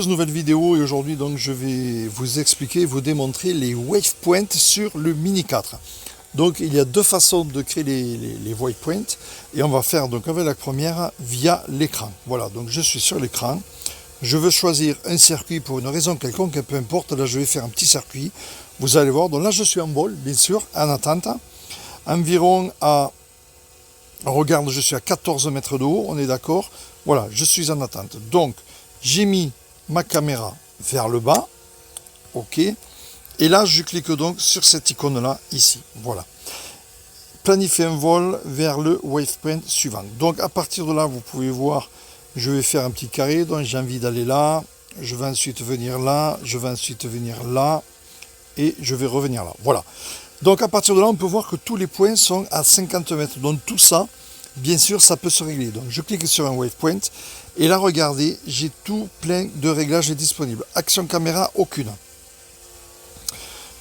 Nouvelle vidéo et aujourd'hui donc je vais vous expliquer, vous démontrer les waypoints sur le Mini 4. Donc il y a deux façons de créer les waypoints et on va faire donc avec la première via l'écran. Voilà, donc je suis sur l'écran, je veux choisir un circuit pour une raison quelconque, peu importe, là je vais faire un petit circuit, vous allez voir, donc là je suis en vol bien sûr, en attente, environ à, on regarde, je suis à 14 mètres de haut, on est d'accord, voilà, je suis en attente. Donc j'ai mis ma caméra vers le bas, ok, et là je clique donc sur cette icône là ici, voilà, planifier un vol vers le waypoint suivant. Donc à partir de là vous pouvez voir, je vais faire un petit carré, donc j'ai envie d'aller là, je vais ensuite venir là, je vais ensuite venir là et je vais revenir là, voilà. Donc à partir de là on peut voir que tous les points sont à 50 mètres, donc tout ça bien sûr ça peut se régler. Donc je clique sur un waypoint et là regardez, j'ai tout plein de réglages disponibles. Action caméra, aucune.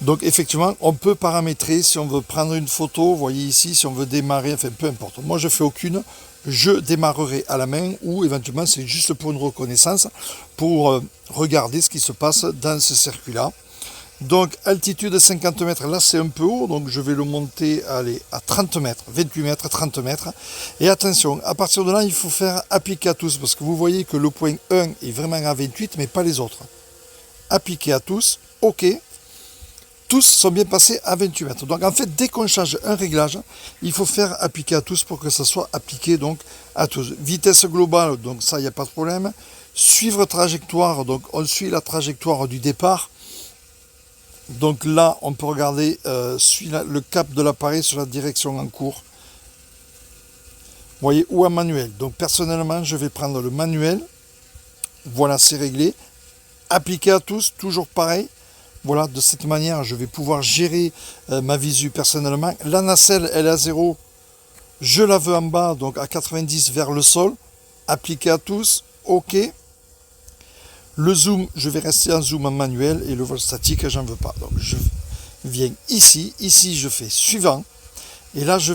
Donc effectivement on peut paramétrer si on veut prendre une photo, vous voyez ici, si on veut démarrer, enfin peu importe. Moi je fais aucune, je démarrerai à la main ou éventuellement c'est juste pour une reconnaissance, pour regarder ce qui se passe dans ce circuit là. Donc altitude 50 mètres, là c'est un peu haut, donc je vais le monter allez, à 30 mètres, 28 mètres, 30 mètres. Et attention, à partir de là, il faut faire appliquer à tous, parce que vous voyez que le point 1 est vraiment à 28, mais pas les autres. Appliquer à tous, ok. Tous sont bien passés à 28 mètres. Donc en fait, dès qu'on change un réglage, il faut faire appliquer à tous pour que ça soit appliqué donc à tous. Vitesse globale, donc ça, il n'y a pas de problème. Suivre trajectoire, donc on suit la trajectoire du départ. Donc là, on peut regarder le cap de l'appareil sur la direction en cours. Vous voyez, ou en manuel. Donc personnellement, je vais prendre le manuel. Voilà, c'est réglé. Appliquer à tous, toujours pareil. Voilà, de cette manière, je vais pouvoir gérer ma visu personnellement. La nacelle, elle est à 0. Je la veux en bas, donc à 90 vers le sol. Appliquer à tous, OK. Le zoom, je vais rester en zoom en manuel et le vol statique, j'en veux pas. Donc je viens ici, je fais suivant. Et là, je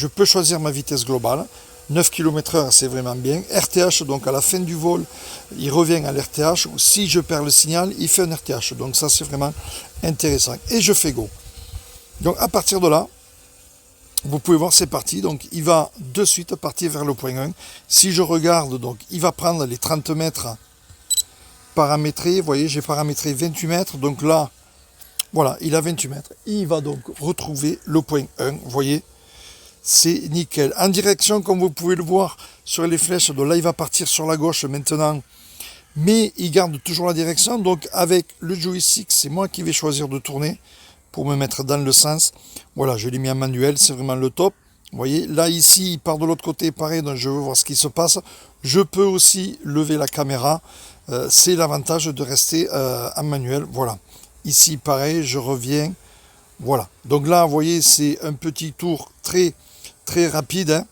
peux choisir ma vitesse globale. 9 km/h, c'est vraiment bien. RTH, donc à la fin du vol, il revient à l'RTH. Ou si je perds le signal, il fait un RTH. Donc ça, c'est vraiment intéressant. Et je fais go. Donc à partir de là, vous pouvez voir, c'est parti. Donc il va de suite partir vers le point 1. Si je regarde, donc il va prendre les 30 mètres paramétré, vous voyez, j'ai paramétré 28 mètres, donc là, voilà, il a 28 mètres. Il va donc retrouver le point 1, vous voyez, c'est nickel. En direction, comme vous pouvez le voir sur les flèches, donc là, il va partir sur la gauche maintenant, mais il garde toujours la direction, donc avec le joystick, c'est moi qui vais choisir de tourner pour me mettre dans le sens. Voilà, je l'ai mis en manuel, c'est vraiment le top. Vous voyez, là, ici, il part de l'autre côté, pareil, donc je veux voir ce qui se passe. Je peux aussi lever la caméra. C'est l'avantage de rester en manuel. Voilà. Ici, pareil, je reviens. Voilà. Donc là, vous voyez, c'est un petit tour très, très rapide. Hein.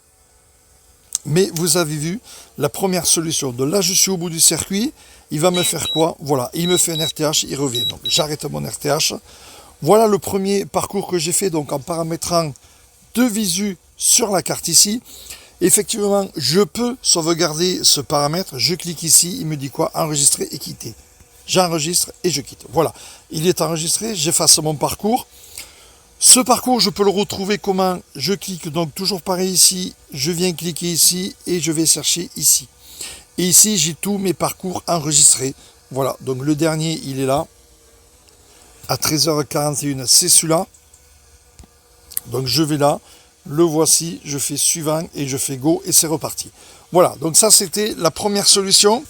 Mais vous avez vu la première solution. Donc là, je suis au bout du circuit. Il va me faire quoi? Voilà. Il me fait un RTH, il revient. Donc j'arrête mon RTH. Voilà le premier parcours que j'ai fait, donc en paramétrant deux visus sur la carte ici. Effectivement, je peux sauvegarder ce paramètre. Je clique ici, il me dit quoi? Enregistrer et quitter. J'enregistre et je quitte. Voilà, il est enregistré, j'efface mon parcours. Ce parcours, je peux le retrouver comment? Je clique donc toujours pareil ici, je viens cliquer ici et je vais chercher ici. Et ici, j'ai tous mes parcours enregistrés. Voilà, donc le dernier, il est là. À 13h41, c'est celui-là. Donc je vais là. Le voici, je fais suivant et je fais go et c'est reparti. Voilà, donc ça c'était la première solution.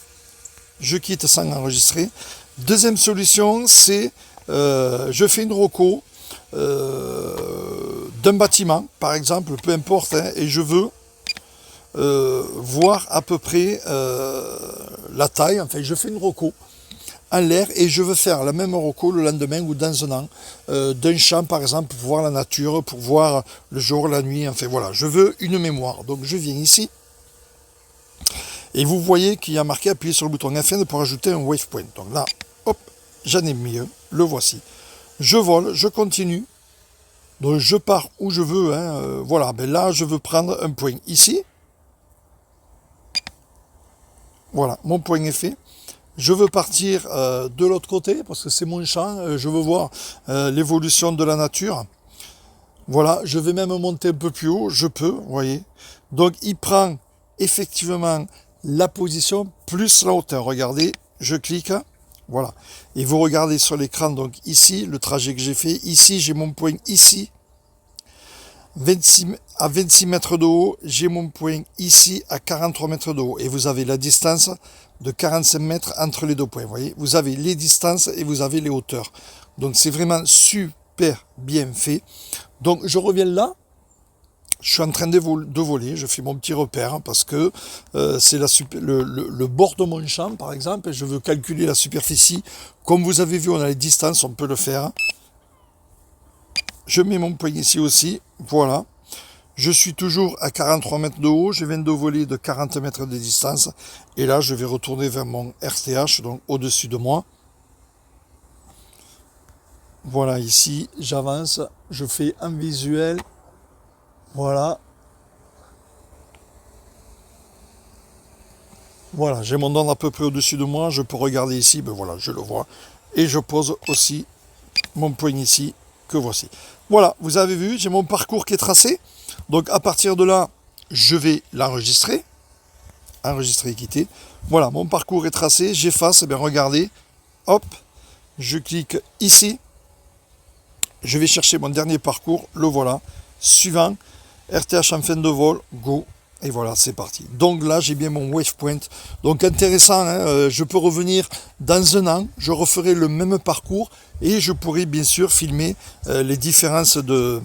Je quitte sans enregistrer. Deuxième solution, c'est je fais une reco d'un bâtiment, par exemple, peu importe, hein, et je veux voir à peu près la taille. Enfin, je fais une reco en l'air et je veux faire la même reco le lendemain ou dans un an d'un champ par exemple pour voir la nature, pour voir le jour, la nuit, enfin voilà, je veux une mémoire. Donc je viens ici et vous voyez qu'il y a marqué appuyer sur le bouton F1 pour ajouter un waypoint. Donc là, hop, j'en ai mis un, le voici. Je vole, je continue, donc je pars où je veux, hein, voilà, ben là je veux prendre un point ici. Voilà, mon point est fait. Je veux partir de l'autre côté parce que c'est mon champ. Je veux voir l'évolution de la nature. Voilà, je vais même monter un peu plus haut. Je peux, vous voyez. Donc, il prend effectivement la position plus la hauteur. Regardez, je clique. Voilà. Et vous regardez sur l'écran, donc ici, le trajet que j'ai fait. Ici, j'ai mon point ici. À 26 mètres de haut, j'ai mon point ici à 43 mètres de haut. Et vous avez la distance de 45 mètres entre les deux points. Vous voyez, vous avez les distances et vous avez les hauteurs. Donc c'est vraiment super bien fait. Donc je reviens là. Je suis en train de voler, je fais mon petit repère parce que c'est le bord de mon champ par exemple et je veux calculer la superficie. Comme vous avez vu, on a les distances, on peut le faire. Je mets mon point ici aussi, voilà. Je suis toujours à 43 mètres de haut, je viens de voler de 40 mètres de distance. Et là, je vais retourner vers mon RTH, donc au-dessus de moi. Voilà, ici, j'avance, je fais un visuel. Voilà. Voilà, j'ai mon onde à peu près au-dessus de moi, je peux regarder ici, ben voilà, je le vois. Et je pose aussi mon point ici, que voici. Voilà, vous avez vu, j'ai mon parcours qui est tracé. Donc à partir de là, je vais l'enregistrer. Enregistrer et quitter. Voilà, mon parcours est tracé, j'efface, et bien regardez, hop, je clique ici. Je vais chercher mon dernier parcours, le voilà. Suivant, RTH en fin de vol, go. Et voilà, c'est parti. Donc là, j'ai bien mon waypoint. Donc intéressant, hein, je peux revenir dans un an, je referai le même parcours et je pourrai bien sûr filmer les différences de...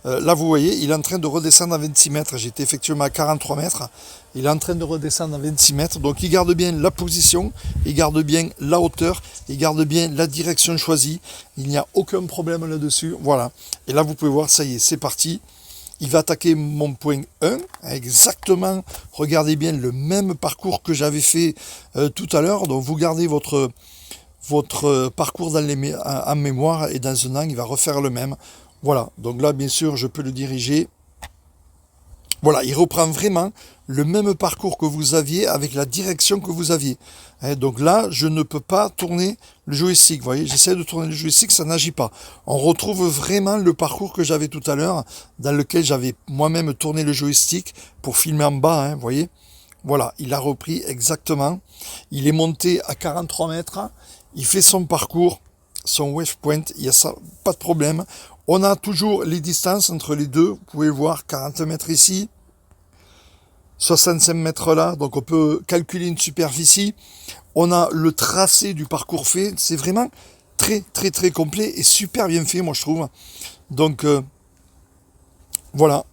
là, vous voyez, il est en train de redescendre à 26 mètres. J'étais effectivement à 43 mètres. Il est en train de redescendre à 26 mètres. Donc il garde bien la position, il garde bien la hauteur, il garde bien la direction choisie. Il n'y a aucun problème là-dessus. Voilà. Et là, vous pouvez voir, ça y est, c'est parti. Il va attaquer mon point 1, exactement, regardez bien, le même parcours que j'avais fait tout à l'heure. Donc vous gardez votre parcours en mémoire et dans un an, il va refaire le même. Voilà, donc là, bien sûr, je peux le diriger. Voilà, il reprend vraiment le même parcours que vous aviez avec la direction que vous aviez. Donc là, je ne peux pas tourner le joystick. Vous voyez, j'essaie de tourner le joystick, ça n'agit pas. On retrouve vraiment le parcours que j'avais tout à l'heure, dans lequel j'avais moi-même tourné le joystick pour filmer en bas. Vous voyez, voilà, il a repris exactement. Il est monté à 43 mètres. Il fait son parcours, son waypoint, il n'y a ça, pas de problème. On a toujours les distances entre les deux. Vous pouvez voir 40 mètres ici, 65 mètres là. Donc on peut calculer une superficie. On a le tracé du parcours fait. C'est vraiment très très très complet et super bien fait, moi je trouve. Donc voilà.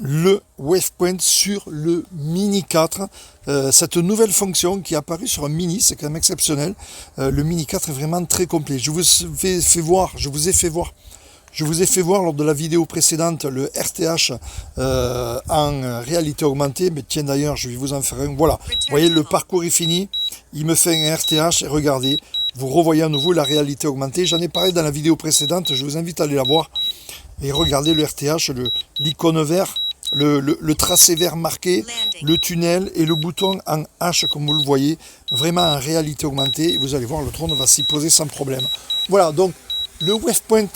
Le waypoint sur le Mini 4, cette nouvelle fonction qui est apparue sur un Mini, c'est quand même exceptionnel. Le Mini 4 est vraiment très complet. Je vous ai fait voir lors de la vidéo précédente le RTH en réalité augmentée, mais tiens d'ailleurs je vais vous en faire un. Voilà, vous voyez le parcours est fini, il me fait un RTH et regardez, vous revoyez à nouveau la réalité augmentée. J'en ai parlé dans la vidéo précédente, je vous invite à aller la voir. Et regardez le RTH, l'icône vert, le tracé vert marqué, le tunnel et le bouton en H comme vous le voyez, vraiment en réalité augmentée. Et vous allez voir, le drone va s'y poser sans problème. Voilà, donc le waypoint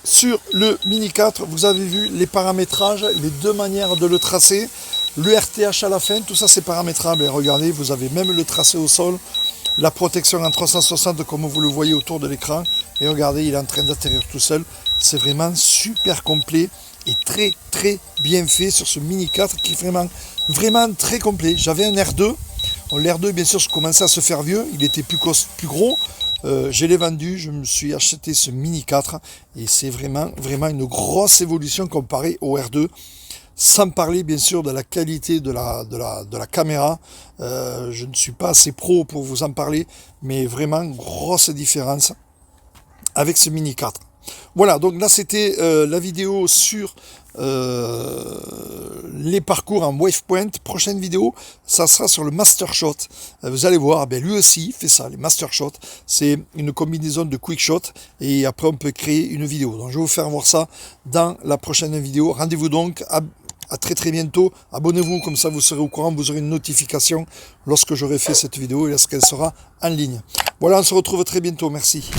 sur le Mini 4, vous avez vu les paramétrages, les deux manières de le tracer, le RTH à la fin, tout ça c'est paramétrable. Et regardez, vous avez même le tracé au sol, la protection en 360 comme vous le voyez autour de l'écran. Et regardez, il est en train d'atterrir tout seul. C'est vraiment super complet et très très bien fait sur ce Mini 4 qui est vraiment très complet. J'avais un R2. L'R2 bien sûr commençait à se faire vieux, il était plus gros. Je l'ai vendu, je me suis acheté ce Mini 4 et c'est vraiment une grosse évolution comparée au R2. Sans parler bien sûr de la qualité de la caméra. Je ne suis pas assez pro pour vous en parler, mais vraiment grosse différence avec ce Mini 4. Voilà, donc là c'était la vidéo sur les parcours en waypoint. Prochaine vidéo, ça sera sur le Master Shot. Vous allez voir, lui aussi fait ça, les Master Shot. C'est une combinaison de Quick Shot et après on peut créer une vidéo. Donc je vais vous faire voir ça dans la prochaine vidéo. Rendez-vous donc À très très bientôt. Abonnez-vous, comme ça vous serez au courant, vous aurez une notification lorsque j'aurai fait cette vidéo et lorsqu'elle sera en ligne. Voilà, on se retrouve très bientôt. Merci.